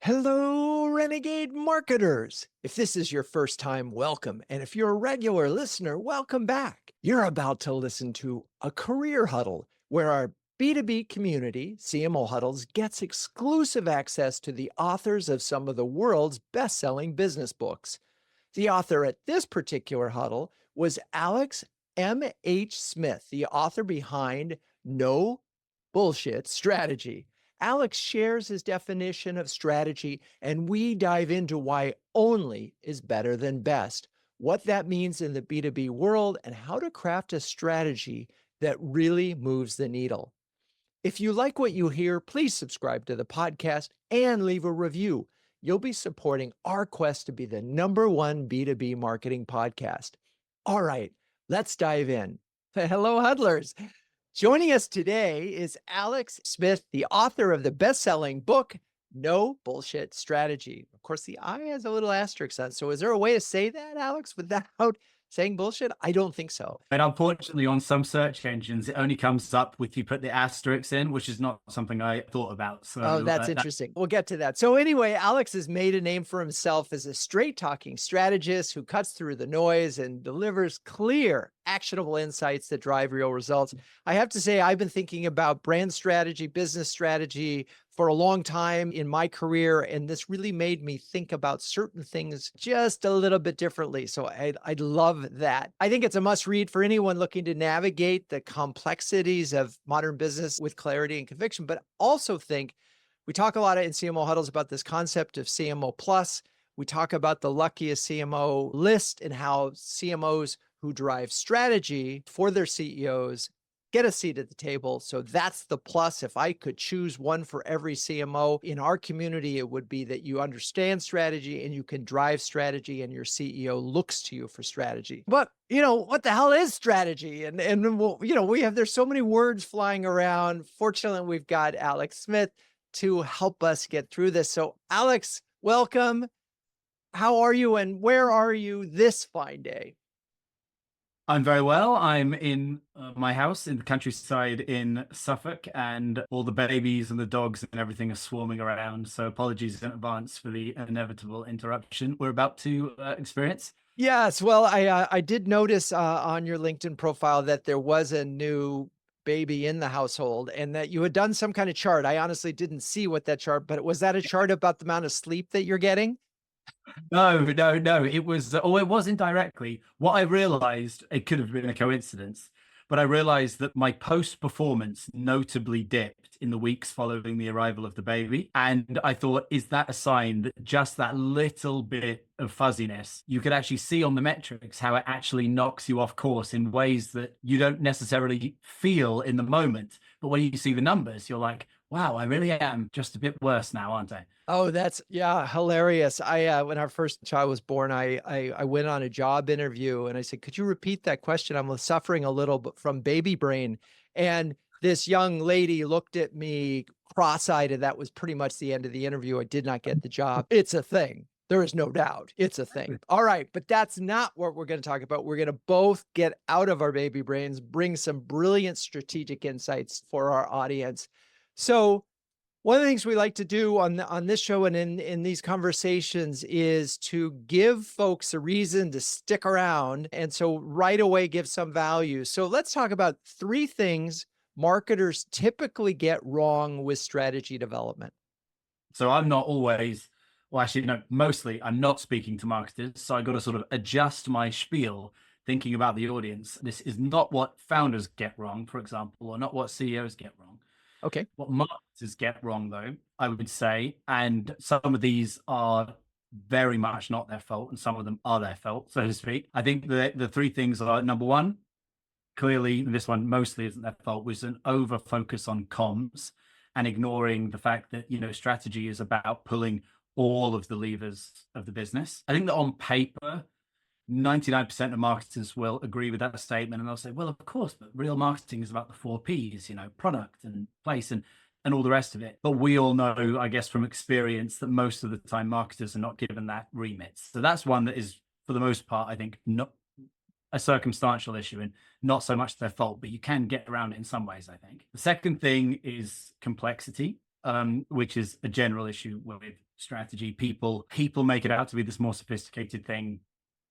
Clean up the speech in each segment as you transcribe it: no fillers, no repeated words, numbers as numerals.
Hello, Renegade marketers. If this is your first time, welcome. And if you're a regular listener, welcome back. You're about to listen to a career huddle where our B2B community, CMO Huddles, gets exclusive access to the authors of some of the world's best-selling business books. The author at this particular huddle was Alex M.H. Smith, the author behind No Bullshit Strategy. Alex shares his definition of strategy, and we dive into why only is better than best, what that means in the B2B world, and how to craft a strategy that really moves the needle. If you like what you hear, please subscribe to the podcast and leave a review. You'll be supporting our quest to be the #1 B2B marketing podcast. All right, let's dive in. Hello, huddlers. Joining us today is Alex Smith, the author of the best-selling book, No Bullshit Strategy. Of course, the I has a little asterisk on it. So is there a way to say that, Alex, without saying bullshit? I don't think so. And unfortunately, on some search engines, it only comes up with you put the asterisks in, which is not something I thought about. So Oh, that's interesting. We'll get to that. So anyway, Alex has made a name for himself as a straight-talking strategist who cuts through the noise and delivers clear, actionable insights that drive real results. I have to say, I've been thinking about brand strategy, business strategy for a long time in my career, and this really made me think about certain things just a little bit differently. So I'd love that. I think it's a must read for anyone looking to navigate the complexities of modern business with clarity and conviction, but also think we talk a lot in CMO huddles about this concept of CMO plus. We talk about the luckiest CMO list and how CMOs who drive strategy for their CEOs get a seat at the table. So that's the plus. If I could choose one for every CMO in our community, it would be that you understand strategy and you can drive strategy and your CEO looks to you for strategy. But, what the hell is strategy? And we'll, there's so many words flying around. Fortunately, we've got Alex Smith to help us get through this. So Alex, welcome. How are you and where are you this fine day? I'm very well. I'm in my house in the countryside in Suffolk, and all the babies and the dogs and everything are swarming around. So apologies in advance for the inevitable interruption we're about to experience. Yes, well, I did notice on your LinkedIn profile that there was a new baby in the household and that you had done some kind of chart. I honestly didn't see what that chart, but was that a chart about the amount of sleep that you're getting? No. It was, it was indirectly. What I realized, it could have been a coincidence, but I realized that my post performance notably dipped in the weeks following the arrival of the baby. And I thought, is that a sign that just that little bit of fuzziness, you could actually see on the metrics how it actually knocks you off course in ways that you don't necessarily feel in the moment. But when you see the numbers, you're like, wow, I really am just a bit worse now, aren't I? Oh, that's hilarious. When our first child was born, I went on a job interview and I said, could you repeat that question? I'm suffering a little bit from baby brain. And this young lady looked at me cross-eyed, and that was pretty much the end of the interview. I did not get the job. It's a thing. There is no doubt. It's a thing. All right. But that's not what we're going to talk about. We're going to both get out of our baby brains, bring some brilliant strategic insights for our audience. So one of the things we like to do on this show and in these conversations is to give folks a reason to stick around. And so right away, give some value. So let's talk about 3 things marketers typically get wrong with strategy development. So I'm not always, well, actually, no, mostly I'm not speaking to marketers. So I got to sort of adjust my spiel, thinking about the audience. This is not what founders get wrong, for example, or not what CEOs get wrong. Okay. What marketers get wrong, though, I would say, and some of these are very much not their fault, and some of them are their fault, so to speak. I think the 3 things are, number one, clearly this one mostly isn't their fault, was an over focus on comms and ignoring the fact that, strategy is about pulling all of the levers of the business. I think that on paper, 99% of marketers will agree with that statement, and they'll say, well, of course, but real marketing is about the 4 Ps, product and place and all the rest of it. But we all know, I guess, from experience that most of the time marketers are not given that remit. So that's one that is, for the most part, I think, not a circumstantial issue and not so much their fault, but you can get around it in some ways, I think. The second thing is complexity, which is a general issue with strategy, people make it out to be this more sophisticated thing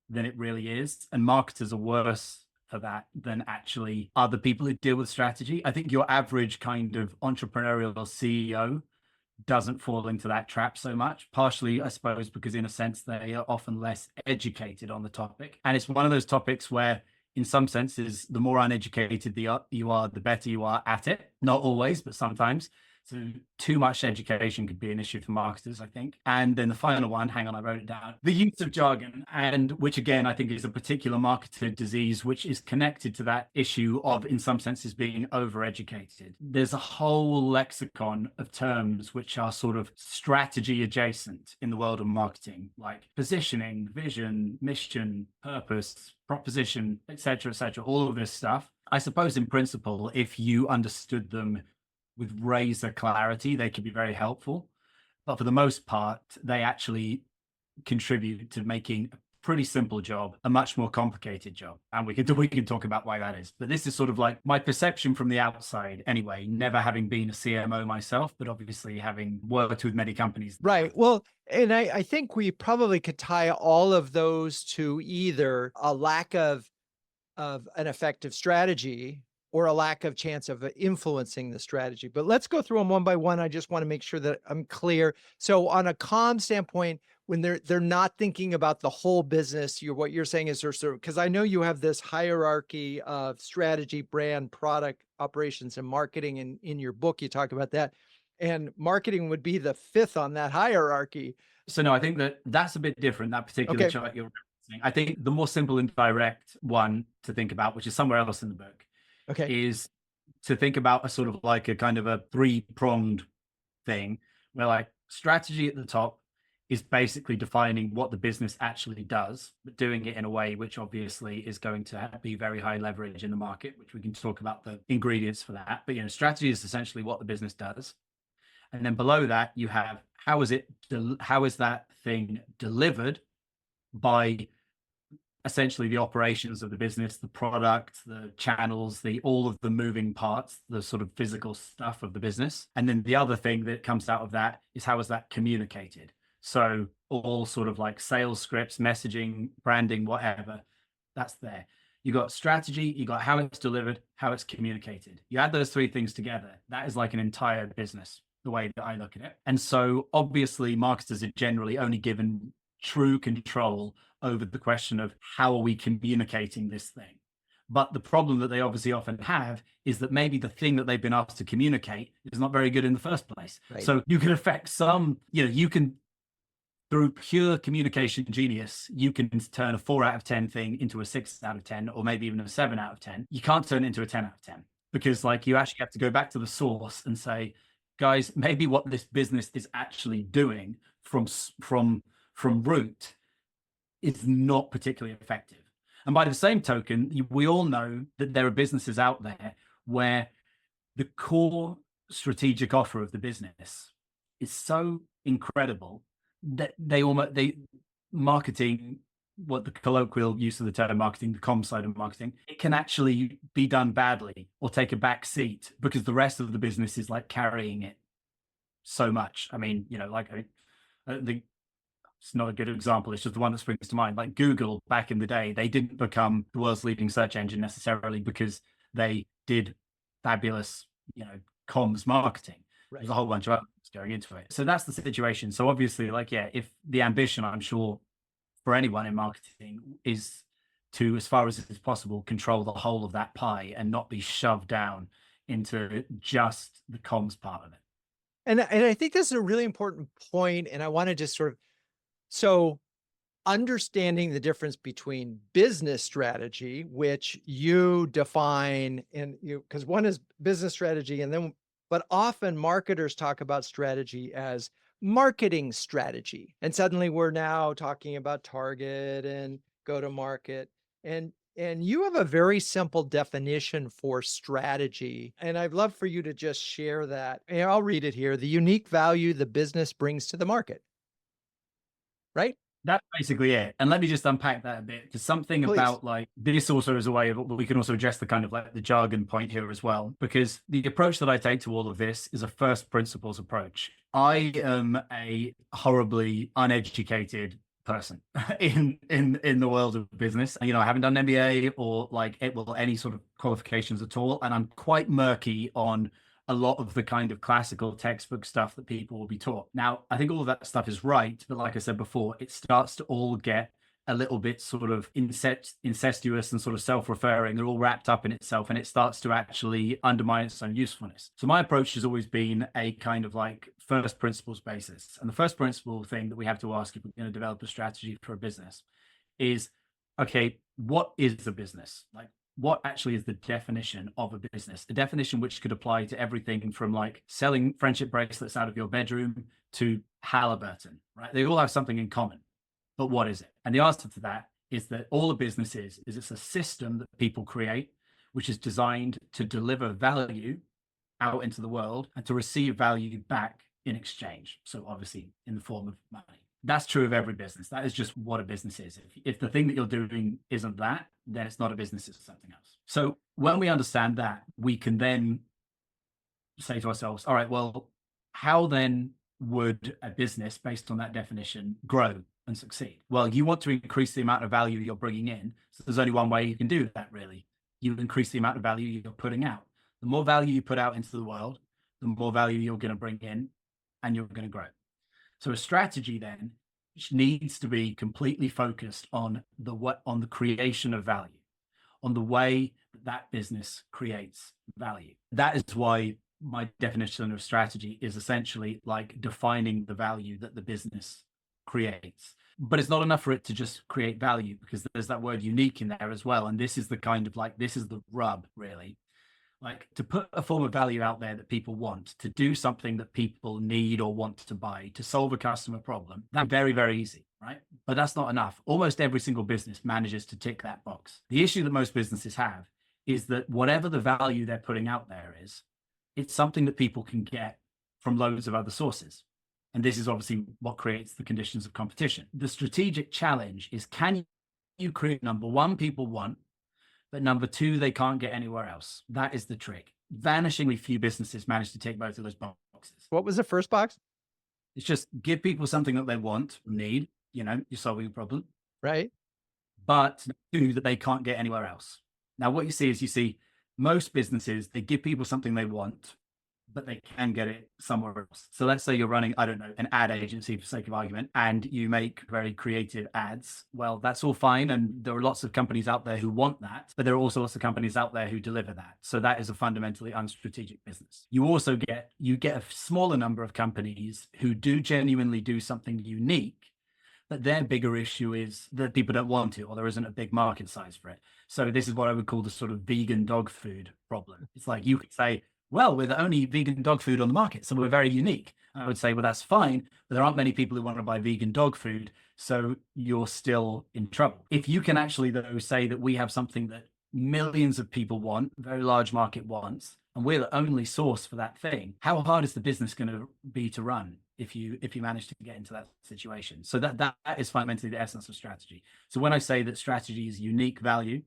than it really is. And marketers are worse for that than actually other people who deal with strategy. I think your average kind of entrepreneurial CEO doesn't fall into that trap so much, partially, I suppose, because in a sense, they are often less educated on the topic. And it's one of those topics where, in some senses, the more uneducated you are, the better you are at it. Not always, but sometimes. So too much education could be an issue for marketers, I think. And then the final one, hang on, I wrote it down. The use of jargon, and which again, I think is a particular marketer disease, which is connected to that issue of, in some senses, being overeducated. There's a whole lexicon of terms which are sort of strategy adjacent in the world of marketing, like positioning, vision, mission, purpose, proposition, etc., all of this stuff. I suppose in principle, if you understood them with razor clarity, they could be very helpful. But for the most part, they actually contribute to making a pretty simple job a much more complicated job. And we can talk about why that is. But this is sort of like my perception from the outside anyway, never having been a CMO myself, but obviously having worked with many companies. Right. Well, and I think we probably could tie all of those to either a lack of an effective strategy or a lack of chance of influencing the strategy. But let's go through them one by one. I just want to make sure that I'm clear. So on a comm standpoint, when they're not thinking about the whole business, what you're saying is there's sort of, because I know you have this hierarchy of strategy, brand, product, operations, and marketing. And in your book, you talk about that. And marketing would be the fifth on that hierarchy. So no, I think that's a bit different, that particular chart you're referencing. I think the more simple and direct one to think about, which is somewhere else in the book, is to think about a sort of like a kind of a three-pronged thing where like strategy at the top is basically defining what the business actually does, but doing it in a way which obviously is going to be very high leverage in the market, which we can talk about the ingredients for that. But, strategy is essentially what the business does. And then below that, you have how is that thing delivered by essentially the operations of the business, the product, the channels, all of the moving parts, the sort of physical stuff of the business. And then the other thing that comes out of that is how is that communicated? So all sort of like sales scripts, messaging, branding, whatever, that's there. You got strategy, you got how it's delivered, how it's communicated. You add those three things together, that is like an entire business, the way that I look at it. And so obviously marketers are generally only given true control over the question of how are we communicating this thing. But the problem that they obviously often have is that maybe the thing that they've been asked to communicate is not very good in the first place. Right. So you can affect you can, through pure communication genius, you can turn a 4 out of 10 thing into a 6 out of 10, or maybe even a 7 out of 10. You can't turn it into a 10 out of 10 because like you actually have to go back to the source and say, guys, maybe what this business is actually doing from root is not particularly effective. And by the same token, we all know that there are businesses out there where the core strategic offer of the business is so incredible that marketing, what the colloquial use of the term marketing, the comm side of marketing, it can actually be done badly or take a back seat because the rest of the business is like carrying it so much. I mean, it's not a good example. It's just the one that springs to mind. Like Google back in the day, they didn't become the world's leading search engine necessarily because they did fabulous, comms marketing. Right. There's a whole bunch of others going into it. So that's the situation. So obviously, if the ambition, I'm sure, for anyone in marketing is to, as far as it is possible, control the whole of that pie and not be shoved down into just the comms part of it. And I think this is a really important point, and I want to just so understanding the difference between business strategy, which you define, and because one is business strategy, but often marketers talk about strategy as marketing strategy. And suddenly we're now talking about target and go to market. And you have a very simple definition for strategy. And I'd love for you to just share that. And I'll read it here. The unique value the business brings to the market. Right? That's basically it. And let me just unpack that a bit, because something about this also is a way of, we can also address the kind of the jargon point here as well, because the approach that I take to all of this is a first principles approach. I am a horribly uneducated person in the world of business. You know, I haven't done an MBA or like any sort of qualifications at all, and I'm quite murky on a lot of the kind of classical textbook stuff that people will be taught. Now, I think all of that stuff is right, but like I said before, it starts to all get a little bit sort of incestuous and sort of self-referring. They're all wrapped up in itself, and it starts to actually undermine its own usefulness. So my approach has always been a kind of like first principles basis. And the first principle thing that we have to ask if we're going to develop a strategy for a business is, okay, what is a business? Like, what actually is the definition of a business? A definition which could apply to everything from like selling friendship bracelets out of your bedroom to Halliburton, right? They all have something in common. But what is it? And the answer to that is that all a business is it's a system that people create, which is designed to deliver value out into the world and to receive value back in exchange. So obviously in the form of money. That's true of every business. That is just what a business is. If the thing that you're doing isn't that, then it's not a business, it's something else. So when we understand that, we can then say to ourselves, all right, well, how then would a business based on that definition grow and succeed? Well, you want to increase the amount of value you're bringing in. So there's only one way you can do that, really. You increase the amount of value you're putting out. The more value you put out into the world, the more value you're going to bring in, and you're going to grow. So a strategy then, which needs to be completely focused on the creation of value, on the way that business creates value. That is why my definition of strategy is essentially like defining the value that the business creates. But it's not enough for it to just create value, because there's that word unique in there as well. And this is the kind of like, this is the rub, really. Like, to put a form of value out there that people want, to do something that people need or want to buy, to solve a customer problem, that's very, very easy, right? But that's not enough. Almost every single business manages to tick that box. The issue that most businesses have is that whatever the value they're putting out there is, it's something that people can get from loads of other sources. And this is obviously what creates the conditions of competition. The strategic challenge is, can you create, number one, people want, but number two, they can't get anywhere else. That is the trick. Vanishingly few businesses manage to take both of those boxes. What was the first box? It's just give people something that they want, need, you know, you're solving a problem. Right. But two, that they can't get anywhere else. Now, what you see most businesses, they give people something they want, but they can get it somewhere else. So let's say you're running, I don't know, an ad agency for sake of argument, and you make very creative ads. Well, that's all fine. And there are lots of companies out there who want that, but there are also lots of companies out there who deliver that. So that is a fundamentally unstrategic business. You also get a smaller number of companies who do genuinely do something unique, but their bigger issue is that people don't want to, or there isn't a big market size for it. So this is what I would call the sort of vegan dog food problem. It's like, you could say, well, we're the only vegan dog food on the market, so we're very unique. I would say, well, that's fine, but there aren't many people who want to buy vegan dog food, so you're still in trouble. If you can actually, though, say that we have something that millions of people want, very large market wants, and we're the only source for that thing, how hard is the business going to be to run if you manage to get into that situation? So that is fundamentally the essence of strategy. So when I say that strategy is unique value,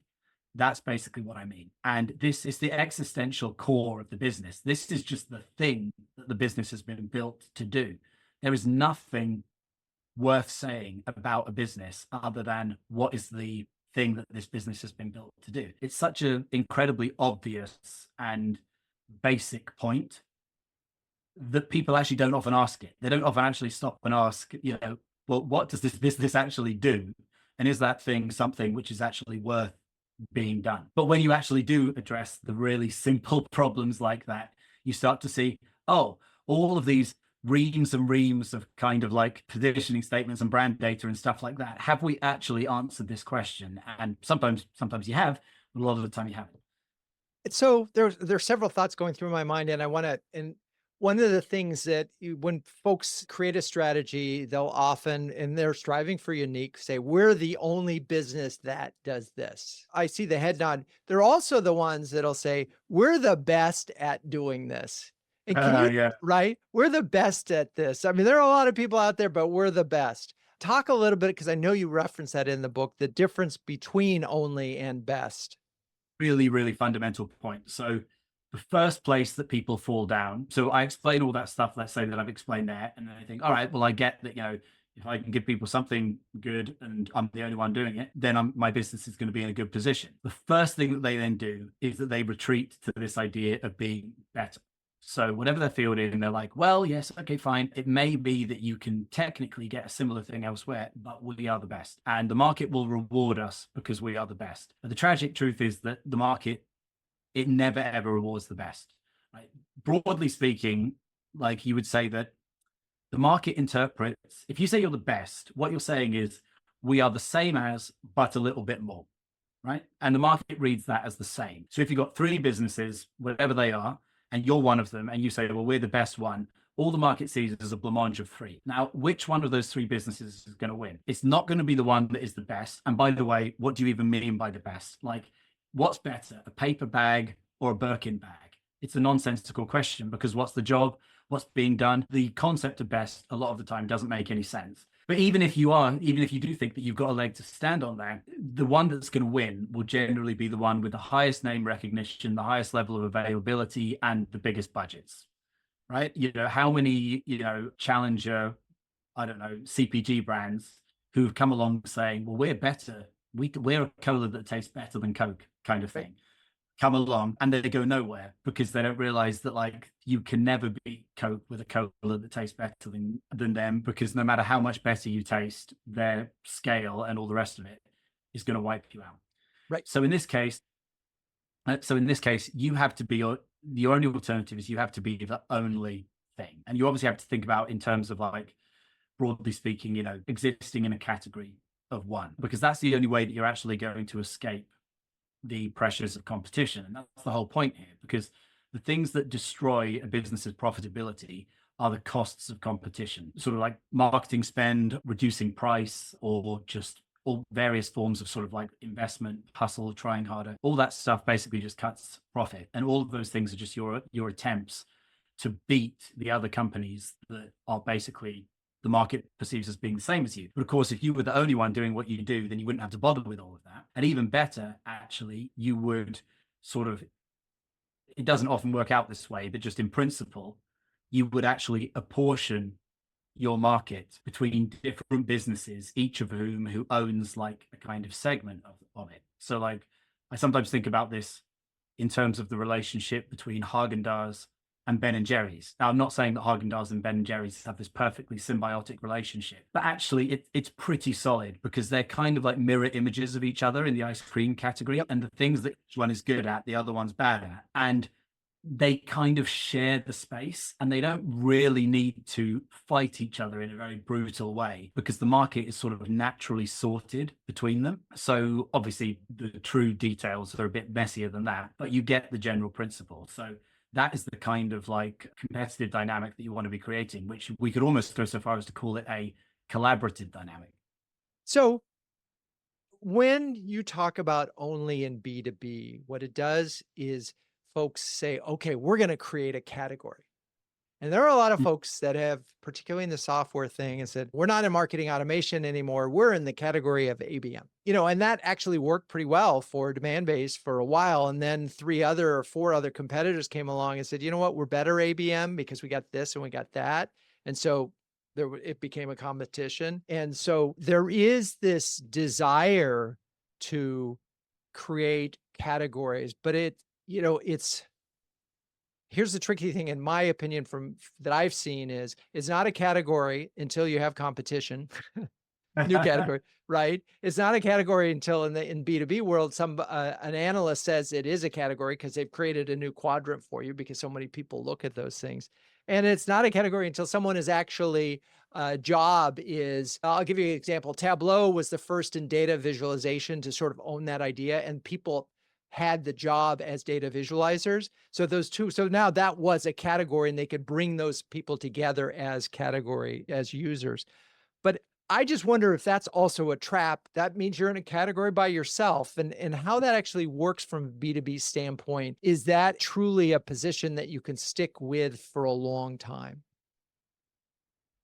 that's basically what I mean. And this is the existential core of the business. This is just the thing that the business has been built to do. There is nothing worth saying about a business other than what is the thing that this business has been built to do. It's such an incredibly obvious and basic point that people actually don't often ask it. They don't often actually stop and ask, you know, well, what does this business actually do? And is that thing something which is actually worth being done? But when you actually do address the really simple problems like that, you start to see, oh, all of these reams and reams of kind of like positioning statements and brand data and stuff like that. Have we actually answered this question? And sometimes you have, but a lot of the time you haven't. So there's several thoughts going through my mind, and one of the things that when folks create a strategy, they'll often, and they're striving for unique, say, we're the only business that does this. I see the head nod. They're also the ones that'll say, we're the best at doing this. And Yeah. right? We're the best at this. I mean, there are a lot of people out there, but we're the best. Talk a little bit, because I know you reference that in the book, the difference between only and best. Really, really fundamental point. So the first place that people fall down. So I explain all that stuff, let's say that I've explained there, and then I think, all right, well, I get that, if I can give people something good and I'm the only one doing it, then my business is going to be in a good position. The first thing that they then do is that they retreat to this idea of being better. So whatever they're fielding, they're like, well, yes, okay, fine. It may be that you can technically get a similar thing elsewhere, but we are the best. And the market will reward us because we are the best. But the tragic truth is that the market, it never, ever rewards the best. Right? Broadly speaking, like you would say that the market interprets, if you say you're the best, what you're saying is we are the same as, but a little bit more, right? And the market reads that as the same. So if you've got 3 businesses, whatever they are, and you're one of them, and you say, well, we're the best one, all the market sees is a blancmange of 3. Now, which one of those 3 businesses is going to win? It's not going to be the one that is the best. And by the way, what do you even mean by the best? Like, what's better, a paper bag or a Birkin bag? It's a nonsensical question, because what's the job? What's being done? The concept of best a lot of the time doesn't make any sense. But even if you do think that you've got a leg to stand on there, the one that's going to win will generally be the one with the highest name recognition, the highest level of availability, and the biggest budgets, right? How many, challenger, I don't know, CPG brands who've come along saying, well, we're better. We're a cola that tastes better than Coke kind of thing. Come along, and they go nowhere because they don't realize that, like, you can never beat Coke with a cola that tastes better than them, because no matter how much better you taste, their scale and all the rest of it is going to wipe you out. Right. So in this case, you have to be the only alternative is you have to be the only thing, and you obviously have to think about in terms of, like, broadly speaking, existing in a category of one, because that's the only way that you're actually going to escape the pressures of competition. And that's the whole point here, because the things that destroy a business's profitability are the costs of competition, sort of like marketing spend, reducing price, or just all various forms of sort of like investment, hustle, trying harder. All that stuff basically just cuts profit. And all of those things are just your attempts to beat the other companies that are basically the market perceives as being the same as you. But of course, if you were the only one doing what you do, then you wouldn't have to bother with all of that. And even better, actually, you would sort of, it doesn't often work out this way, but just in principle, you would actually apportion your market between different businesses, each of who owns like a kind of segment of it. So like, I sometimes think about this in terms of the relationship between Haagen-Dazs and Ben and Jerry's. Now, I'm not saying that Haagen-Dazs and Ben and Jerry's have this perfectly symbiotic relationship, but actually it's pretty solid, because they're kind of like mirror images of each other in the ice cream category. And the things that each one is good at, the other one's bad at. And they kind of share the space, and they don't really need to fight each other in a very brutal way, because the market is sort of naturally sorted between them. So obviously the true details are a bit messier than that, but you get the general principle. So that is the kind of like competitive dynamic that you want to be creating, which we could almost go so far as to call it a collaborative dynamic. So when you talk about only in B2B, what it does is folks say, okay, we're going to create a category. And there are a lot of folks that have, particularly in the software thing, and said, we're not in marketing automation anymore. We're in the category of ABM, and that actually worked pretty well for Demandbase for a while. And then 3 or 4 other competitors came along and said, you know what, we're better ABM because we got this and we got that. And so it became a competition. And so there is this desire to create categories, but here's the tricky thing, in my opinion, from that I've seen, is it's not a category until you have competition. New category, right? It's not a category until in B2B world, an analyst says it is a category because they've created a new quadrant for you because so many people look at those things. And it's not a category until someone is actually job is, I'll give you an example. Tableau was the first in data visualization to sort of own that idea, and people had the job as data visualizers. So those two, so now that was a category, and they could bring those people together as users. But I just wonder if that's also a trap. That means you're in a category by yourself, and how that actually works from a B2B standpoint. Is that truly a position that you can stick with for a long time?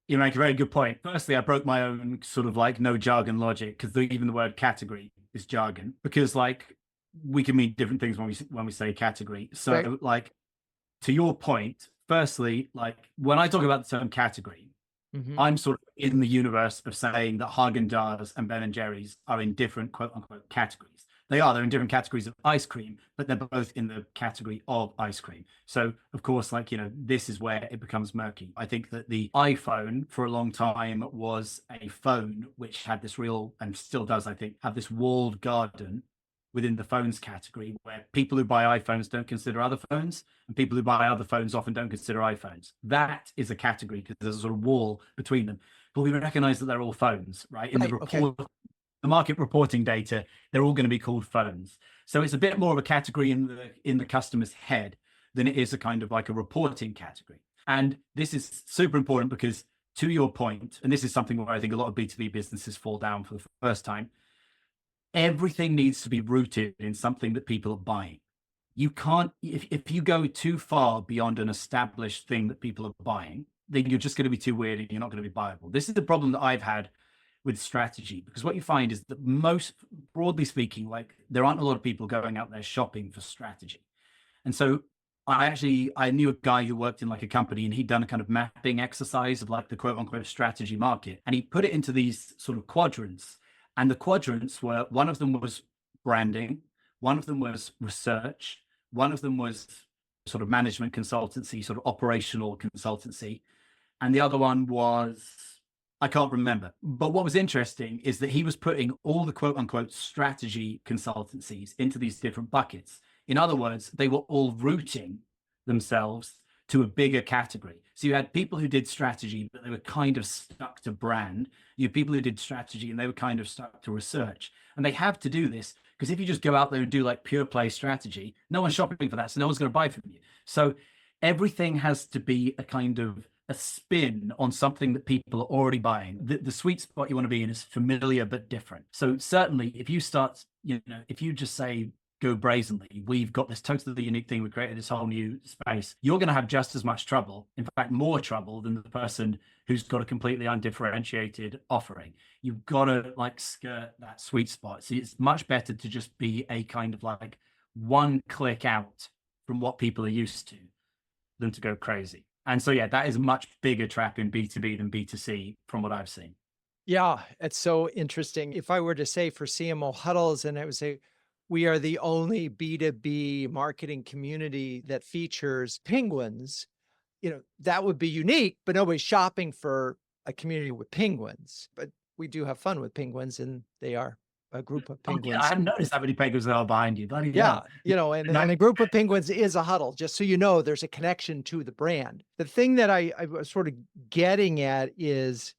You make a very good point. Firstly, I broke my own sort of like no jargon logic, because even the word category is jargon, because like we can mean different things when we say category. So right. Like to your point, firstly, like when I talk about the term category, I'm sort of in the universe of saying that Haagen-Dazs and Ben and Jerry's are in different quote unquote categories. They're in different categories of ice cream, but they're both in the category of ice cream. So of course, like, you know, this is where it becomes murky. I think that the iPhone for a long time was a phone which had this real, and still does, I think, have this walled garden within the phones category, where people who buy iPhones don't consider other phones, and people who buy other phones often don't consider iPhones. That is a category because there's a sort of wall between them. But we recognize that they're all phones, right? In the report, the market reporting data, they're all going to be called phones. So it's a bit more of a category in the customer's head than it is a kind of like a reporting category. And this is super important because, to your point, and this is something where I think a lot of B2B businesses fall down for the first time, everything needs to be rooted in something that people are buying. You can't, if you go too far beyond an established thing that people are buying, then you're just going to be too weird and you're not going to be viable. This is the problem that I've had with strategy, because what you find is that most, broadly speaking, like there aren't a lot of people going out there shopping for strategy. And so I knew a guy who worked in like a company, and he'd done a kind of mapping exercise of like the quote unquote strategy market. And he put it into these sort of quadrants. And the quadrants were, one of them was branding, one of them was research, one of them was sort of management consultancy, sort of operational consultancy. And the other one was, I can't remember. But what was interesting is that he was putting all the quote unquote strategy consultancies into these different buckets. In other words, they were all rooting themselves to a bigger category. So you had people who did strategy, but they were kind of stuck to brand. You had people who did strategy and they were kind of stuck to research. And they have to do this because if you just go out there and do like pure play strategy, no one's shopping for that. So no one's going to buy from you. So everything has to be a kind of a spin on something that people are already buying. The sweet spot you want to be in is familiar but different. So certainly if you start, you know, if you just say, go brazenly, we've got this totally unique thing, we created this whole new space, you're going to have just as much trouble, in fact more trouble, than the person who's got a completely undifferentiated offering. You've got to like skirt that sweet spot. So it's much better to just be a kind of like one click out from what people are used to than to go crazy. And so yeah, that is a much bigger trap in B2B than B2C from what I've seen. Yeah, it's so interesting. If I were to say for CMO huddles, and I would say, we are the only B2B marketing community that features penguins, you know, that would be unique, but nobody's shopping for a community with penguins. But we do have fun with penguins, and they are a group of penguins. I hadn't noticed how many penguins there are behind you. Bloody Yeah, hell. you know, and a group of penguins is a huddle, just so you know, there's a connection to the brand. The thing that I was sort of getting at is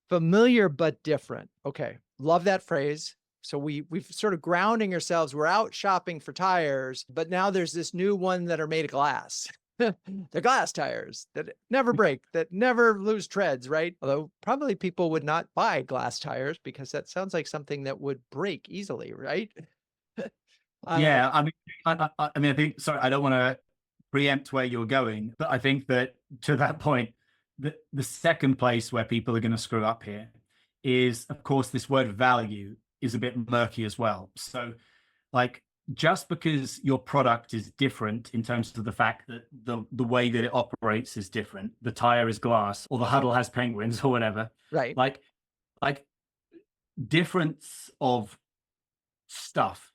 familiar but different. Okay, love that phrase. So we've sort of grounding ourselves. We're out shopping for tires, but now there's this new one that are made of glass. They're glass tires that never break, that never lose treads, right? Although probably people would not buy glass tires because that sounds like something that would break easily, right? Yeah, I mean, I think, sorry, I don't want to preempt where you're going, but I think that to that point, the second place where people are going to screw up here is, of course, this word value is a bit murky as well. So like, just because your product is different in terms of the fact that the way that it operates is different, the tire is glass or the huddle has penguins or whatever, right? Like difference of stuff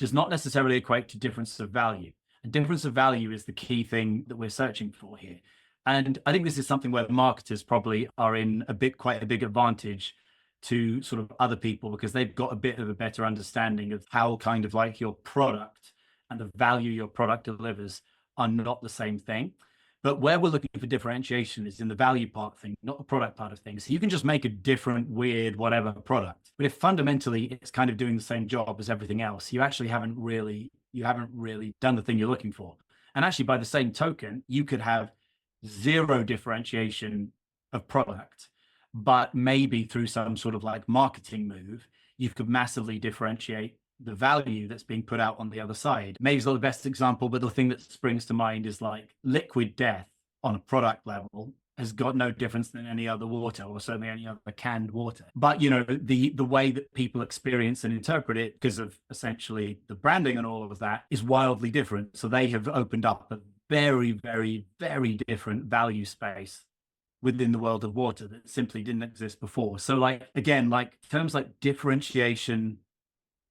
does not necessarily equate to difference of value. And difference of value is the key thing that we're searching for here. And I think this is something where marketers probably are in quite a big advantage to sort of other people, because they've got a bit of a better understanding of how kind of like your product and the value your product delivers are not the same thing. But where we're looking for differentiation is in the value part of thing, not the product part of things. So you can just make a different, weird, whatever product. But if fundamentally it's kind of doing the same job as everything else, you actually haven't really done the thing you're looking for. And actually, by the same token, you could have zero differentiation of product, but maybe through some sort of like marketing move, you could massively differentiate the value that's being put out on the other side. Maybe it's not the best example, but the thing that springs to mind is like liquid death on a product level has got no difference than any other water, or certainly any other canned water. But, you know, the way that people experience and interpret it, because of essentially the branding and all of that, is wildly different. So they have opened up a very, very, very different value space within the world of water that simply didn't exist before. So like, again, like terms like differentiation,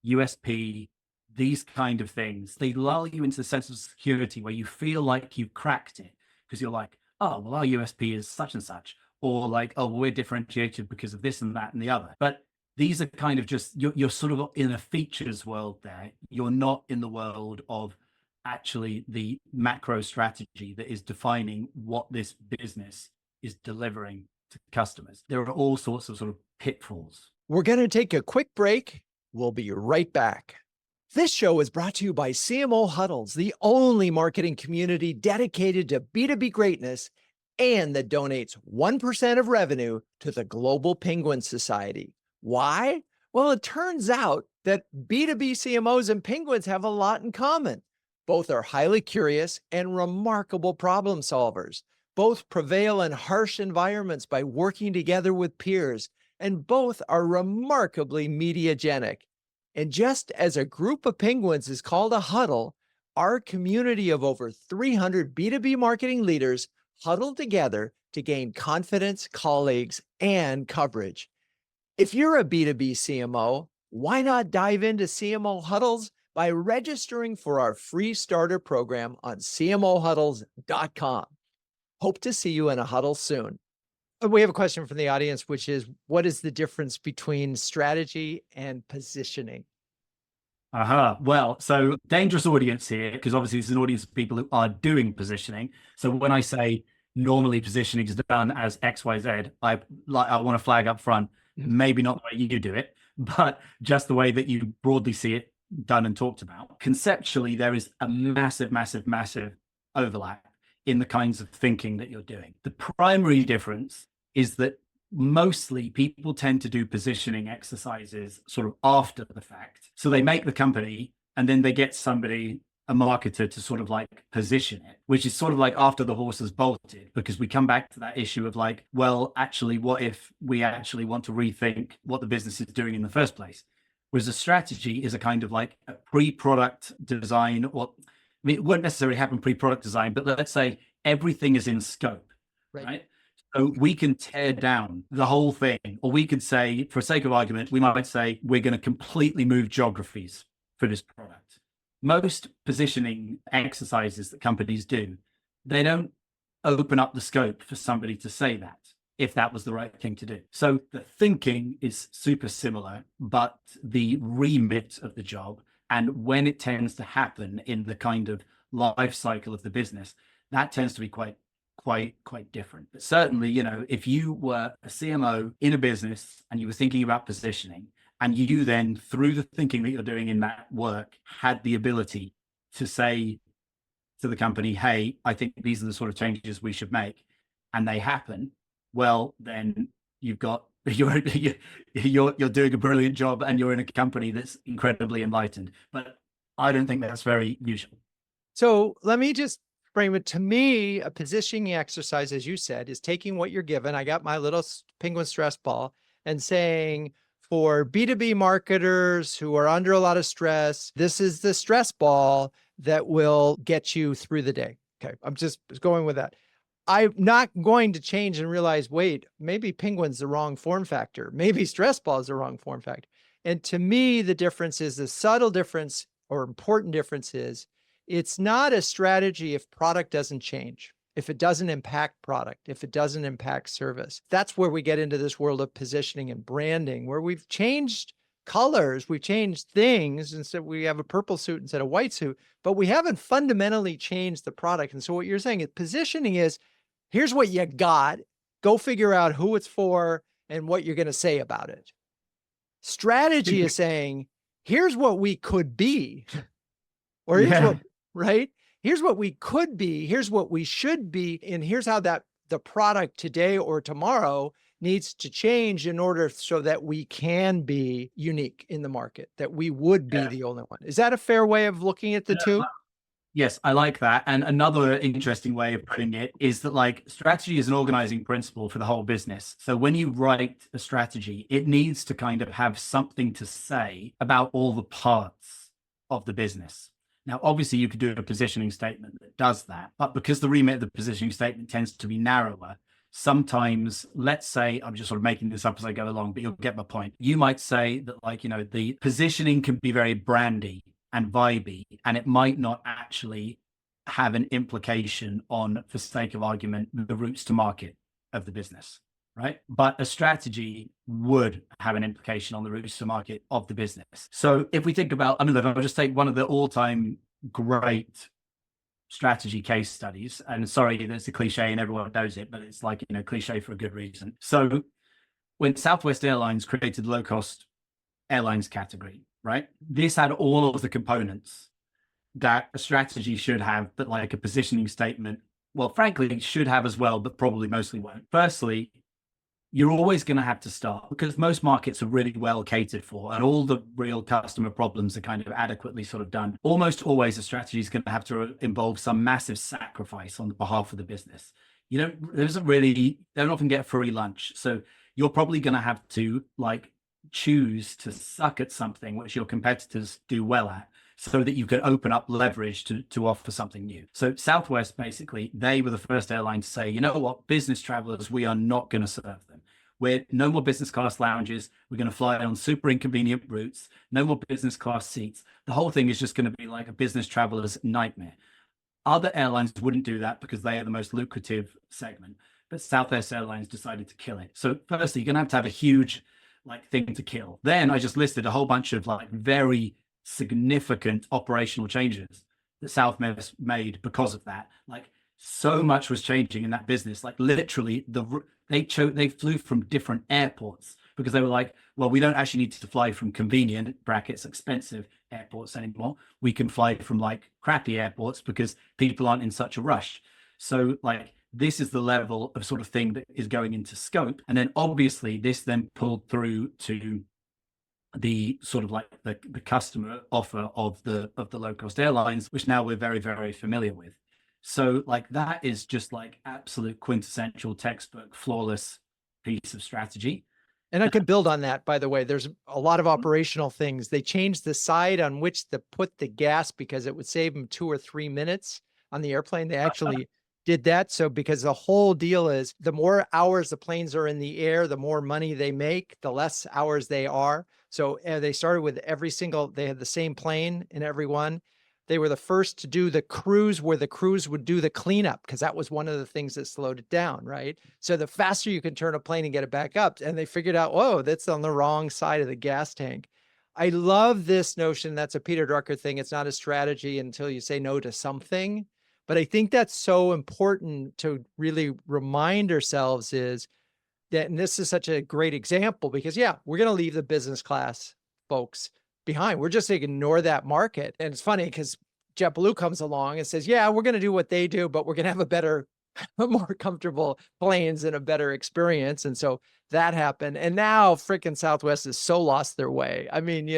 USP, these kind of things, they lull you into the sense of security where you feel like you've cracked it because you're like, oh, well, our USP is such and such, or like, oh, we're differentiated because of this and that and the other. But these are kind of just, you're sort of in a features world there. You're not in the world of actually the macro strategy that is defining what this business is delivering to customers. There are all sorts of sort of pitfalls. We're going to take a quick break. We'll be right back. This show is brought to you by CMO Huddles, the only marketing community dedicated to B2B greatness and that donates 1% of revenue to the Global Penguin Society. Why? Well, it turns out that B2B CMOs and penguins have a lot in common. Both are highly curious and remarkable problem solvers. Both prevail in harsh environments by working together with peers, and both are remarkably mediagenic. And just as a group of penguins is called a huddle, our community of over 300 B2B marketing leaders huddle together to gain confidence, colleagues, and coverage. If you're a B2B CMO, why not dive into CMO Huddles by registering for our free starter program on cmohuddles.com. Hope to see you in a huddle soon. We have a question from the audience, which is, what is the difference between strategy and positioning? Well, so dangerous audience here, because obviously this is an audience of people who are doing positioning. So when I say normally positioning is done as X, Y, Z, I want to flag up front, maybe not the way you do it, but just the way that you broadly see it done and talked about. Conceptually, there is a massive, massive, massive overlap in the kinds of thinking that you're doing. The primary difference is that mostly people tend to do positioning exercises sort of after the fact. So they make the company and then they get somebody, a marketer, to sort of like position it, which is sort of like after the horse has bolted, because we come back to that issue of like, well, actually, what if we actually want to rethink what the business is doing in the first place? Whereas a strategy is a kind of like a pre-product design, or I mean, it won't necessarily happen pre-product design, but let's say everything is in scope, right? So we can tear down the whole thing, or we could say, for sake of argument, we might say we're going to completely move geographies for this product. Most positioning exercises that companies do, they don't open up the scope for somebody to say that, if that was the right thing to do. So the thinking is super similar, but the remit of the job and when it tends to happen in the kind of life cycle of the business, that tends to be quite different. But certainly, you know, if you were a CMO in a business and you were thinking about positioning, and you then, through the thinking that you're doing in that work, had the ability to say to the company, hey, I think these are the sort of changes we should make, and they happen, well, then you've got, you're doing a brilliant job and you're in a company that's incredibly enlightened. But I don't think that's very usual. So let me just frame it. To me, a positioning exercise, as you said, is taking what you're given. I got my little penguin stress ball and saying, for B2B marketers who are under a lot of stress, this is the stress ball that will get you through the day. Okay, I'm just going with that. I'm not going to change and realize, wait, maybe penguin's the wrong form factor. Maybe stress ball is the wrong form factor. And to me, the difference is, the subtle difference or important difference is, it's not a strategy if product doesn't change, if it doesn't impact product, if it doesn't impact service. That's where we get into this world of positioning and branding, where we've changed colors, we've changed things. Instead, we have a purple suit instead of white suit, but we haven't fundamentally changed the product. And so what you're saying is, positioning is, here's what you got, go figure out who it's for and what you're going to say about it. Strategy is saying, here's what we could be, or here's what, right? Here's what we could be, here's what we should be, and here's how that the product today or tomorrow needs to change in order so that we can be unique in the market, that we would be the only one. Is that a fair way of looking at the two? Yes, I like that. And another interesting way of putting it is that, like, strategy is an organizing principle for the whole business. So when you write a strategy, it needs to kind of have something to say about all the parts of the business. Now, obviously, you could do a positioning statement that does that, but because the remit of the positioning statement tends to be narrower, sometimes, let's say, I'm just sort of making this up as I go along, but you'll get my point. You might say that, like, the positioning can be very brandy and vibey, and it might not actually have an implication on, for sake of argument, the routes to market of the business, right? But a strategy would have an implication on the routes to market of the business. So if we think about, I'll just take one of the all-time great strategy case studies. And sorry, that's a cliche and everyone knows it, but it's like, cliche for a good reason. So when Southwest Airlines created the low-cost airlines category, right? This had all of the components that a strategy should have, but like a positioning statement, well, frankly, should have as well, but probably mostly won't. Firstly, you're always going to have to start, because most markets are really well catered for and all the real customer problems are kind of adequately sort of done. Almost always a strategy is going to have to involve some massive sacrifice on the behalf of the business. They don't often get free lunch. So you're probably going to have to like choose to suck at something which your competitors do well at, so that you can open up leverage to offer something new. So Southwest, basically, they were the first airline to say, you know what, business travelers, we are not going to serve them. We're no more business class lounges. We're going to fly on super inconvenient routes, no more business class seats. The whole thing is just going to be like a business traveler's nightmare. Other airlines wouldn't do that because they are the most lucrative segment, but Southwest Airlines decided to kill it. So firstly, you're going to have a huge thing to kill. Then I just listed a whole bunch of very significant operational changes that Southwest made because of that. So much was changing in that business. Literally, they flew from different airports because they were like, well, we don't actually need to fly from convenient brackets expensive airports anymore. We can fly from crappy airports because people aren't in such a rush. So this is the level of sort of thing that is going into scope. And then obviously this then pulled through to the sort of the customer offer of the low cost airlines, which now we're very, very familiar with. So that is just absolute quintessential textbook, flawless piece of strategy. And I could build on that, by the way. There's a lot of operational things. They changed the side on which to put the gas because it would save them 2 or 3 minutes on the airplane. They actually did that. So because the whole deal is the more hours the planes are in the air, the more money they make, the less hours they are. So they started with they had the same plane in every one. They were the first to do the cruise where the crews would do the cleanup because that was one of the things that slowed it down, right? So the faster you can turn a plane and get it back up, and they figured out, whoa, that's on the wrong side of the gas tank. I love this notion. That's a Peter Drucker thing. It's not a strategy until you say no to something. But I think that's so important to really remind ourselves is that, and this is such a great example because we're going to leave the business class folks behind. We're just going to ignore that market. And it's funny because JetBlue comes along and says, we're going to do what they do, but we're going to have a better, more comfortable planes and a better experience. And so that happened. And now freaking Southwest has so lost their way. I mean,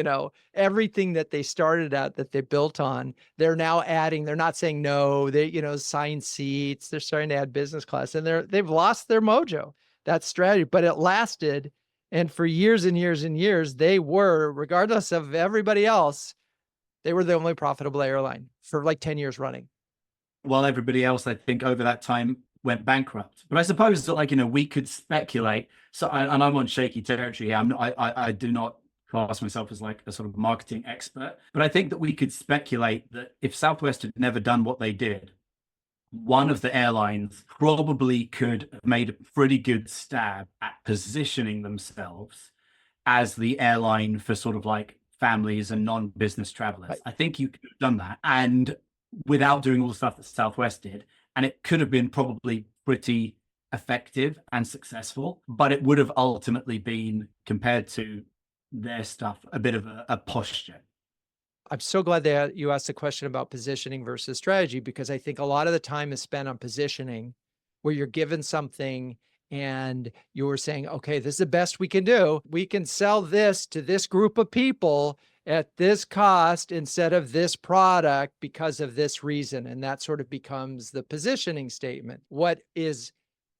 everything that they started at, that they built on, they're now adding, they're not saying no, they, assign seats, they're starting to add business class, and they've lost their mojo, that strategy, but it lasted. And for years and years and years, they were, regardless of everybody else, they were the only profitable airline for 10 years running. While everybody else, I think, over that time went bankrupt. But I suppose that, we could speculate. So, and I'm on shaky territory here. I do not class myself as a sort of marketing expert. But I think that we could speculate that if Southwest had never done what they did, one of the airlines probably could have made a pretty good stab at positioning themselves as the airline for sort of families and non-business travelers. Right. I think you could have done that, and without doing all the stuff that Southwest did, and it could have been probably pretty effective and successful, but it would have ultimately been, compared to their stuff, a bit of a posture. I'm so glad that you asked the question about positioning versus strategy, because I think a lot of the time is spent on positioning, where you're given something and you're saying, okay, this is the best we can do. We can sell this to this group of people at this cost instead of this product because of this reason. And that sort of becomes the positioning statement. What is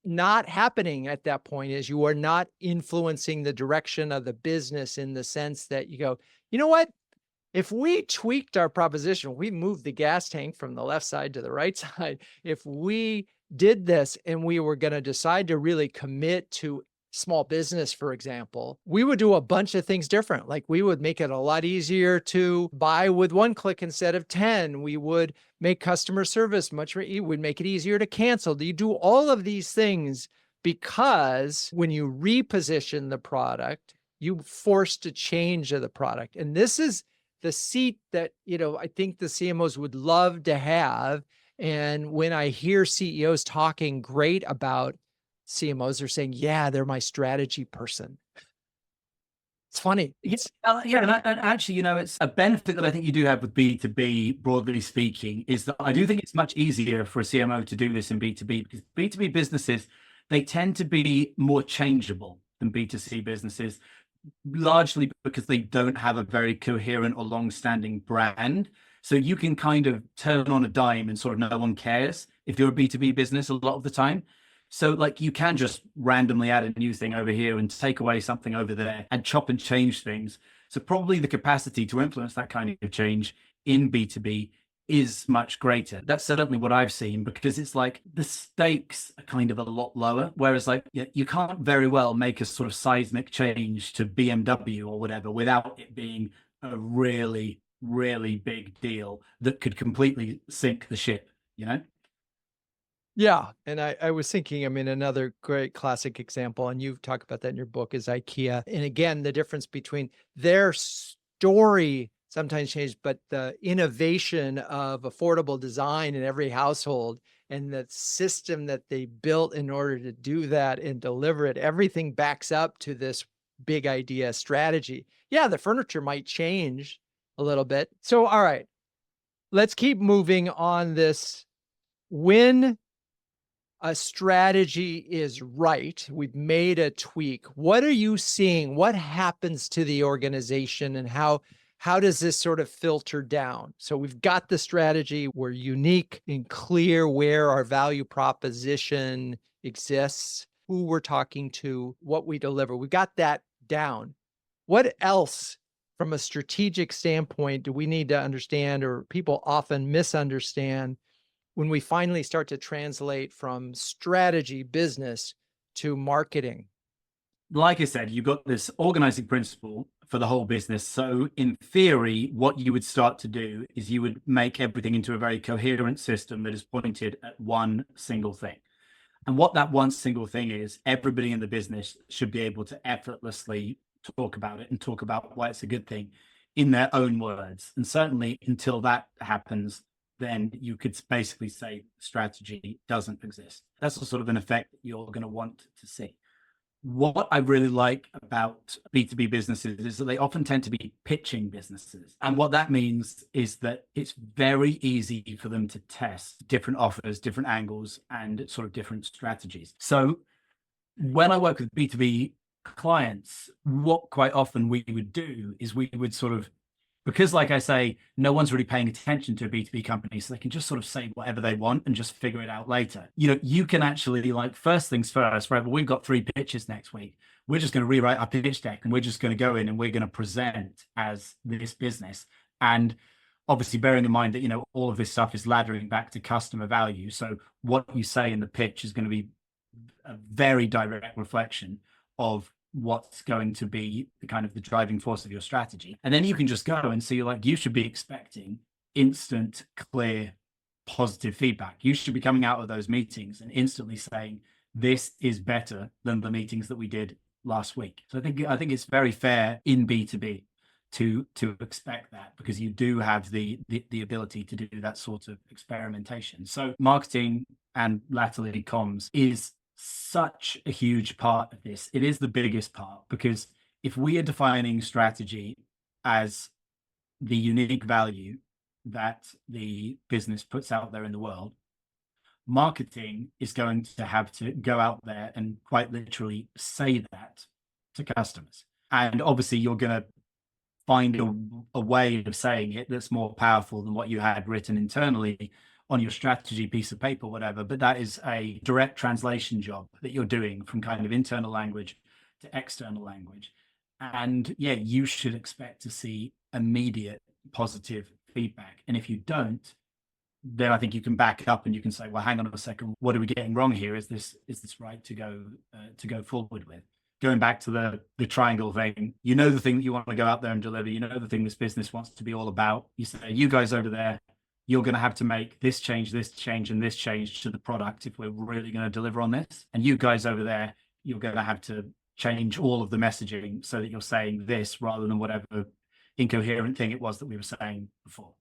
not happening at that point is you are not influencing the direction of the business in the sense that you go, you know what? if we tweaked our proposition, we moved the gas tank from the left side to the right side. If we did this and we were going to decide to really commit to small business, for example, we would do a bunch of things different. Like we would make it a lot easier to buy with one click instead of 10. We would make customer service would make it easier to cancel. You do all of these things because when you reposition the product, you forced a change of the product. And this is the seat that, I think the CMOs would love to have. And when I hear CEOs talking great about CMOs, are saying, yeah, they're my strategy person. It's funny. And actually, it's a benefit that I think you do have with B2B, broadly speaking, is that I do think it's much easier for a CMO to do this in B2B, because B2B businesses, they tend to be more changeable than B2C businesses, largely because they don't have a very coherent or long-standing brand. So you can kind of turn on a dime and sort of no one cares if you're a B2B business a lot of the time. So like you can just randomly add a new thing over here and take away something over there and chop and change things. So probably the capacity to influence that kind of change in B2B is much greater. That's certainly what I've seen, because it's like the stakes are kind of a lot lower. Whereas like you can't very well make a sort of seismic change to BMW or whatever without it being a really, really big deal that could completely sink the ship, Yeah. And I was thinking, another great classic example, and you talk about that in your book, is IKEA. And again, the difference between their story sometimes changed, but the innovation of affordable design in every household and the system that they built in order to do that and deliver it, everything backs up to this big idea strategy. Yeah, the furniture might change a little bit. So, all right, let's keep moving on this. When a strategy is right, we've made a tweak, what are you seeing? What happens to the organization, and how does this sort of filter down? So we've got the strategy, we're unique and clear where our value proposition exists, who we're talking to, what we deliver. We got that down. What else from a strategic standpoint do we need to understand, or people often misunderstand, when we finally start to translate from strategy business to marketing? Like I said, you've got this organizing principle for the whole business. So in theory, what you would start to do is you would make everything into a very coherent system that is pointed at one single thing. And what that one single thing is, everybody in the business should be able to effortlessly talk about it and talk about why it's a good thing in their own words. And certainly until that happens, then you could basically say strategy doesn't exist. That's the sort of an effect that you're going to want to see. What I really like about B2B businesses is that they often tend to be pitching businesses. And what that means is that it's very easy for them to test different offers, different angles, and sort of different strategies. So when I work with B2B clients, what quite often we would do is we would sort of, because like I say, no one's really paying attention to a B2B company, so they can just sort of say whatever they want and just figure it out later. You can actually, like, first things first, right? Well, we've got 3 pitches next week. We're just going to rewrite our pitch deck, and we're just going to go in and we're going to present as this business. And obviously bearing in mind that, all of this stuff is laddering back to customer value. So what you say in the pitch is going to be a very direct reflection of what's going to be the kind of the driving force of your strategy. And then you can just go and see, like, you should be expecting instant, clear, positive feedback. You should be coming out of those meetings and instantly saying, this is better than the meetings that we did last week. So I think it's very fair in B2B to expect that, because you do have the ability to do that sort of experimentation. So marketing and latterly comms is such a huge part of this. It is the biggest part, because if we are defining strategy as the unique value that the business puts out there in the world, marketing is going to have to go out there and quite literally say that to customers. And obviously you're going to find a way of saying it that's more powerful than what you had written internally on your strategy piece of paper, whatever. But that is a direct translation job that you're doing from kind of internal language to external language. And yeah, you should expect to see immediate positive feedback. And if you don't, then I think you can back up and you can say, well, hang on a second, what are we getting wrong here? Is this right to go forward with? Going back to the triangle thing, you know, the thing that you want to go out there and deliver, you know, the thing this business wants to be all about. You say, you guys over there, you're going to have to make this change, and this change to the product if we're really going to deliver on this. And you guys over there, you're going to have to change all of the messaging so that you're saying this rather than whatever incoherent thing it was that we were saying before.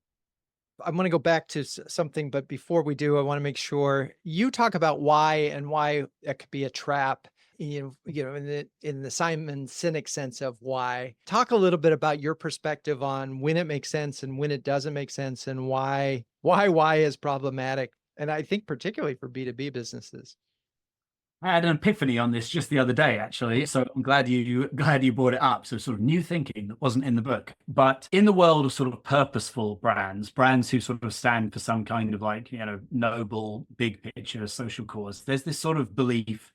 I'm going to go back to something, but before we do, I want to make sure you talk about why and why it could be a trap. You know, in the Simon Sinek sense of why. Talk a little bit about your perspective on when it makes sense and when it doesn't make sense, and why is problematic. And I think particularly for B2B businesses. I had an epiphany on this just the other day, actually. So I'm glad you brought it up. So sort of new thinking that wasn't in the book. But in the world of sort of purposeful brands who sort of stand for some kind of like, you know, noble, big picture social cause, there's this sort of belief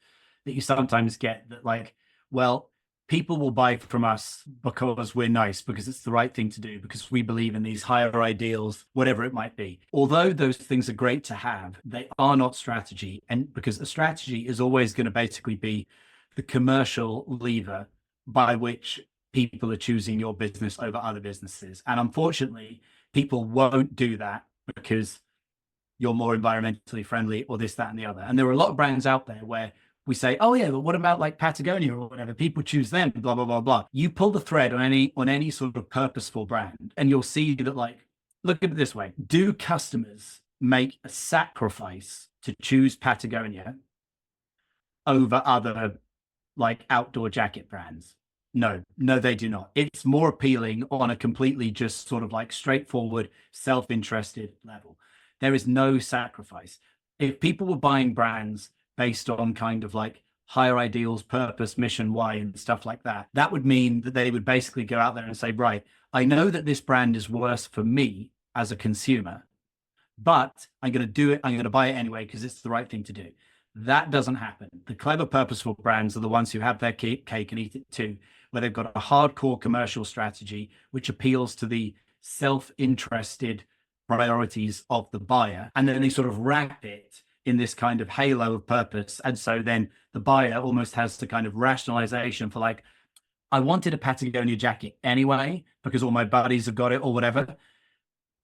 that you sometimes get that like, well, people will buy from us because we're nice, because it's the right thing to do, because we believe in these higher ideals, whatever it might be. Although those things are great to have, they are not strategy. And because a strategy is always going to basically be the commercial lever by which people are choosing your business over other businesses. And unfortunately, people won't do that because you're more environmentally friendly or this, that, and the other. And there are a lot of brands out there where we say, oh yeah, but what about like Patagonia or whatever? People choose them, blah, blah, blah, blah. You pull the thread on any sort of purposeful brand and you'll see that, like, look at it this way. Do customers make a sacrifice to choose Patagonia over other like outdoor jacket brands? No, they do not. It's more appealing on a completely just sort of like straightforward, self-interested level. There is no sacrifice. If people were buying brands based on kind of like higher ideals, purpose, mission, why, and stuff like that, that would mean that they would basically go out there and say, right, I know that this brand is worse for me as a consumer, but I'm going to do it. I'm going to buy it anyway because it's the right thing to do. That doesn't happen. The clever, purposeful brands are the ones who have their cake and eat it too, where they've got a hardcore commercial strategy, which appeals to the self-interested priorities of the buyer. And then they sort of wrap it in this kind of halo of purpose. And so then the buyer almost has the kind of rationalization for like, I wanted a Patagonia jacket anyway, because all my buddies have got it or whatever.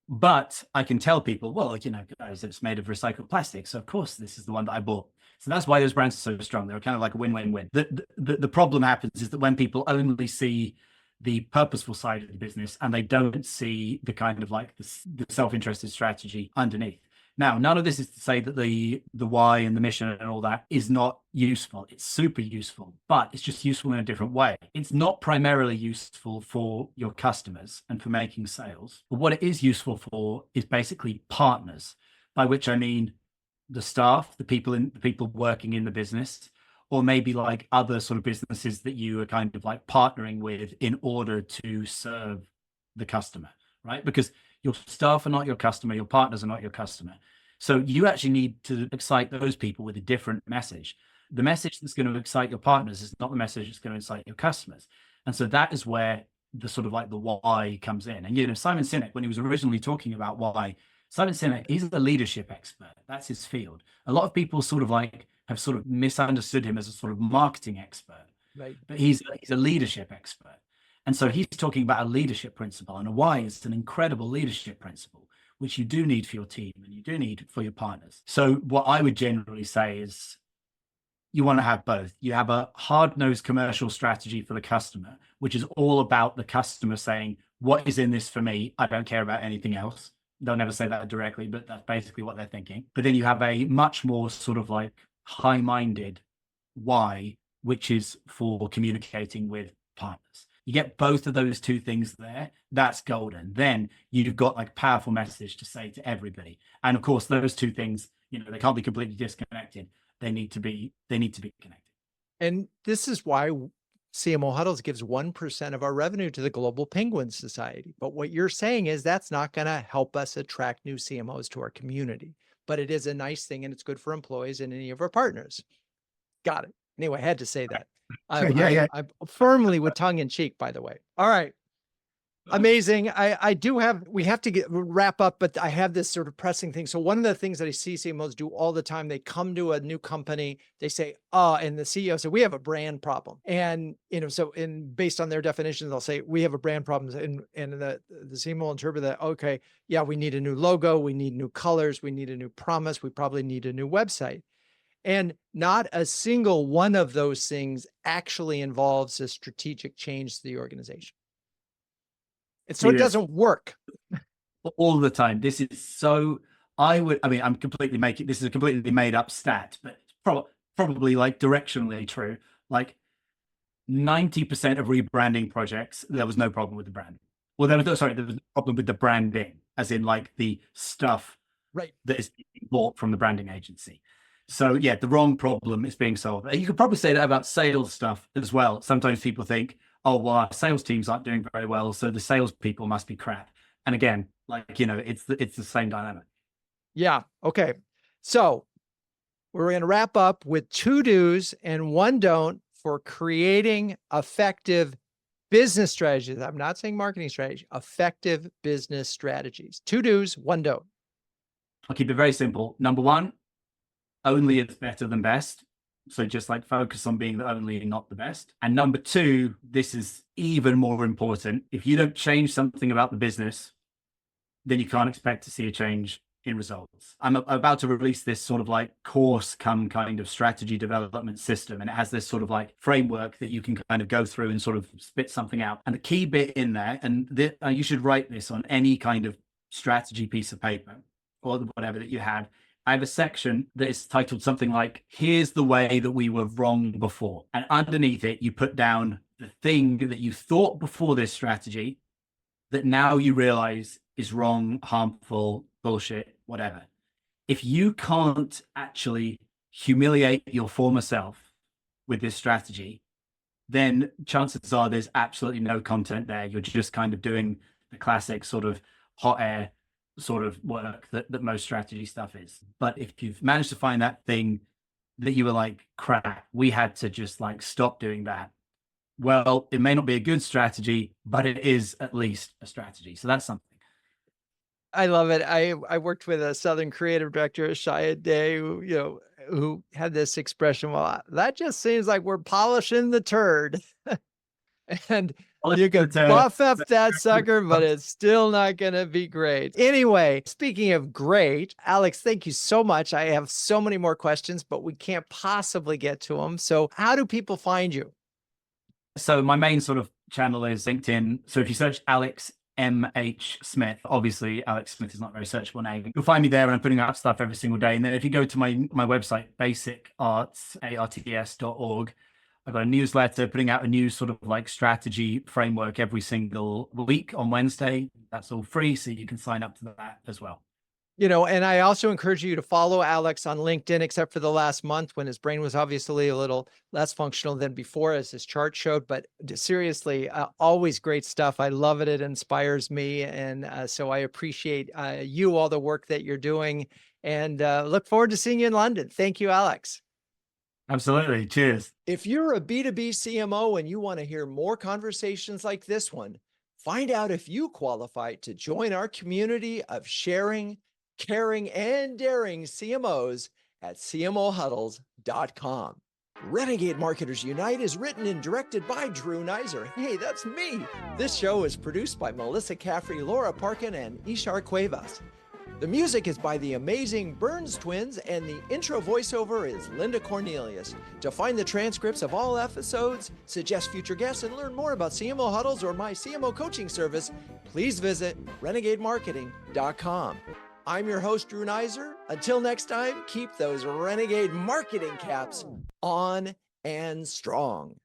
But I can tell people, well, you know, guys, it's made of recycled plastic. So of course, this is the one that I bought. So that's why those brands are so strong. They're kind of like a win-win-win. The problem happens is that when people only see the purposeful side of the business and they don't see the kind of like the self-interested strategy underneath. Now, none of this is to say that the why and the mission and all that is not useful. It's super useful, but it's just useful in a different way. It's not primarily useful for your customers and for making sales. But what it is useful for is basically partners, by which I mean the staff, the people working in the business, or maybe like other sort of businesses that you are kind of like partnering with in order to serve the customer, right? Because your staff are not your customer, your partners are not your customer. So you actually need to excite those people with a different message. The message that's going to excite your partners is not the message that's going to excite your customers. And so that is where the sort of like the why comes in. And, you know, Simon Sinek, when he was originally talking about why, Simon Sinek, he's a leadership expert. That's his field. A lot of people sort of like have sort of misunderstood him as a sort of marketing expert, right? But he's a leadership expert. And so he's talking about a leadership principle, and a why is an incredible leadership principle, which you do need for your team and you do need for your partners. So what I would generally say is you want to have both. You have a hard-nosed commercial strategy for the customer, which is all about the customer saying, what is in this for me? I don't care about anything else. They'll never say that directly, but that's basically what they're thinking. But then you have a much more sort of like high-minded why, which is for communicating with partners. You get both of those two things there, that's golden. Then you've got like a powerful message to say to everybody. And of course, those two things, you know, they can't be completely disconnected. They need to be connected. And this is why CMO Huddles gives 1% of our revenue to the Global Penguin Society. But what you're saying is that's not going to help us attract new CMOs to our community. But it is a nice thing and it's good for employees and any of our partners. Got it. Anyway, I had to say that. I'm firmly with tongue in cheek, by the way. All right. Amazing. We have to wrap up, but I have this sort of pressing thing. So one of the things that I see CMOs do all the time, they come to a new company, they say, oh, and the CEO said, we have a brand problem. And, based on their definitions, they'll say, we have a brand problem. And the CMO will interpret that, okay, yeah, we need a new logo. We need new colors. We need a new promise. We probably need a new website. And not a single one of those things actually involves a strategic change to the organization. And so it doesn't work all the time. This is so, this is a completely made up stat, but probably like directionally true. Like 90% of rebranding projects, there was no problem with the brand. Well, there was no problem with the branding, as in like the stuff that is being bought from the branding agency. So yeah, the wrong problem is being solved. You could probably say that about sales stuff as well. Sometimes people think, oh, well, our sales teams aren't doing very well, so the salespeople must be crap. And again, it's the same dynamic. Yeah. Okay. So we're going to wrap up with 2 do's and 1 don't for creating effective business strategies. I'm not saying marketing strategy, effective business strategies. 2 do's, 1 don't. I'll keep it very simple. Number 1, only is better than best. So just like focus on being the only and not the best. And number 2, this is even more important. If you don't change something about the business, then you can't expect to see a change in results. I'm about to release this sort of like course come kind of strategy development system. And it has this sort of like framework that you can kind of go through and sort of spit something out. And the key bit in there, and you should write this on any kind of strategy piece of paper or whatever that you have. I have a section that is titled something like, here's the way that we were wrong before. And underneath it, you put down the thing that you thought before this strategy that now you realize is wrong, harmful, bullshit, whatever. If you can't actually humiliate your former self with this strategy, then chances are there's absolutely no content there. You're just kind of doing the classic sort of hot air sort of work that most strategy stuff is. But if you've managed to find that thing that you were like, crap, we had to just like stop doing that. Well, it may not be a good strategy, but it is at least a strategy. So that's something. I love it. I worked with a Southern creative director, Shia Day, who had this expression, well, that just seems like we're polishing the turd. And you can buff up that sucker, but it's still not going to be great. Anyway, speaking of great, Alex, thank you so much. I have so many more questions, but we can't possibly get to them. So how do people find you? So my main sort of channel is LinkedIn. So if you search Alex M.H. Smith, obviously Alex Smith is not a very searchable name. You'll find me there, and I'm putting out stuff every single day. And then if you go to my website, basicarts.org, I've got a newsletter putting out a new sort of like strategy framework every single week on Wednesday. That's all free, so you can sign up to that as well. And I also encourage you to follow Alex on LinkedIn, except for the last month when his brain was obviously a little less functional than before, as his chart showed. But seriously, always great stuff. I love it. It inspires me. And so I appreciate all the work that you're doing, and look forward to seeing you in London. Thank you, Alex. Absolutely. Cheers. If you're a B2B CMO and you want to hear more conversations like this one, find out if you qualify to join our community of sharing, caring, and daring CMOs at cmohuddles.com. Renegade Marketers Unite is written and directed by Drew Neisser. Hey, that's me. This show is produced by Melissa Caffrey, Laura Parkin, and Ishar Cuevas. The music is by the amazing Burns Twins, and the intro voiceover is Linda Cornelius. To find the transcripts of all episodes, suggest future guests, and learn more about CMO Huddles or my CMO coaching service, please visit renegademarketing.com. I'm your host, Drew Neisser. Until next time, keep those Renegade marketing caps on and strong.